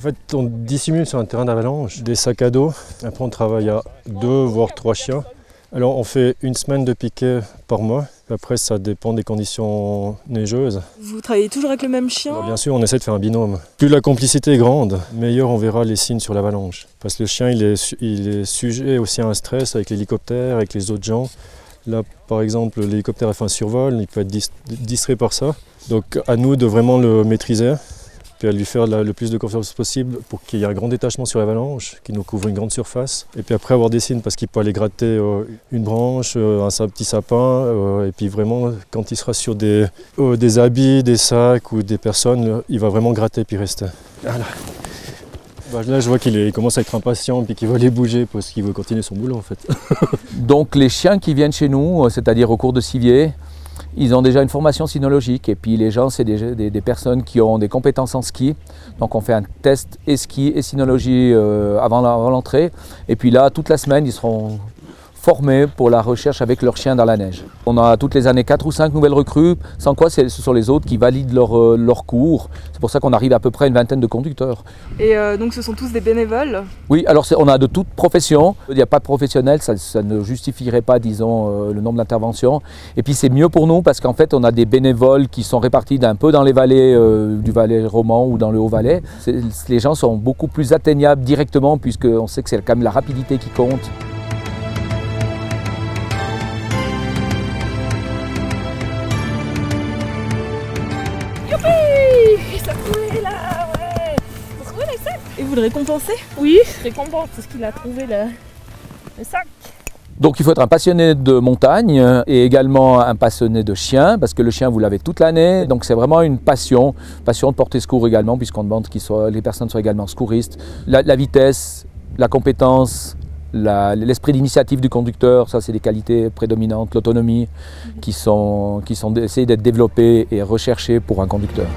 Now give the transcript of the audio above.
fait, on dissimule sur un terrain d'avalanche des sacs à dos. Après, on travaille à 2 voire 3 chiens. Alors, on fait 1 semaine de piquet par mois. Après, ça dépend des conditions neigeuses. Vous travaillez toujours avec le même chien? Alors, bien sûr, on essaie de faire un binôme. Plus la complicité est grande, meilleur on verra les signes sur l'avalanche. Parce que le chien, il est sujet aussi à un stress avec l'hélicoptère, avec les autres gens. Là, par exemple, l'hélicoptère a fait un survol, il peut être distrait par ça. Donc, à nous de vraiment le maîtriser. Puis à lui faire le plus de confiance possible pour qu'il y ait un grand détachement sur l'avalanche, qui nous couvre une grande surface. Et puis après avoir des signes, parce qu'il peut aller gratter une branche, un petit sapin, et puis vraiment quand il sera sur des habits, des sacs ou des personnes, il va vraiment gratter puis rester. Voilà. Là je vois qu'il commence à être impatient et qu'il veut les bouger parce qu'il veut continuer son boulot en fait. Donc les chiens qui viennent chez nous, c'est-à-dire au cours de civier, ils ont déjà une formation cynologique et puis les gens, c'est des personnes qui ont des compétences en ski. Donc on fait un test et ski et cynologie avant l'entrée. Et puis là, toute la semaine, ils seront formés pour la recherche avec leurs chiens dans la neige. On a toutes les années 4 ou 5 nouvelles recrues, sans quoi ce sont les autres qui valident leur cours. C'est pour ça qu'on arrive à peu près à une vingtaine de conducteurs. Et donc ce sont tous des bénévoles? Oui, alors on a de toutes professions. Il n'y a pas de professionnels, ça ne justifierait pas, disons, le nombre d'interventions. Et puis c'est mieux pour nous parce qu'en fait on a des bénévoles qui sont répartis d'un peu dans les vallées du Valais roman ou dans le Haut-Valais. Les gens sont beaucoup plus atteignables directement puisqu'on sait que c'est quand même la rapidité qui compte. Ça trouvait là, ouais. Vous trouvez les sacs? Et vous le récompensez? Oui, je récompense parce qu'il a trouvé le sac. Donc il faut être un passionné de montagne et également un passionné de chien, parce que le chien vous l'avez toute l'année. Donc c'est vraiment une passion de porter secours également, puisqu'on demande que les personnes soient également secouristes. La vitesse, la compétence, l'esprit d'initiative du conducteur, ça c'est des qualités prédominantes, l'autonomie qui sont essayées d'être développées et recherchées pour un conducteur.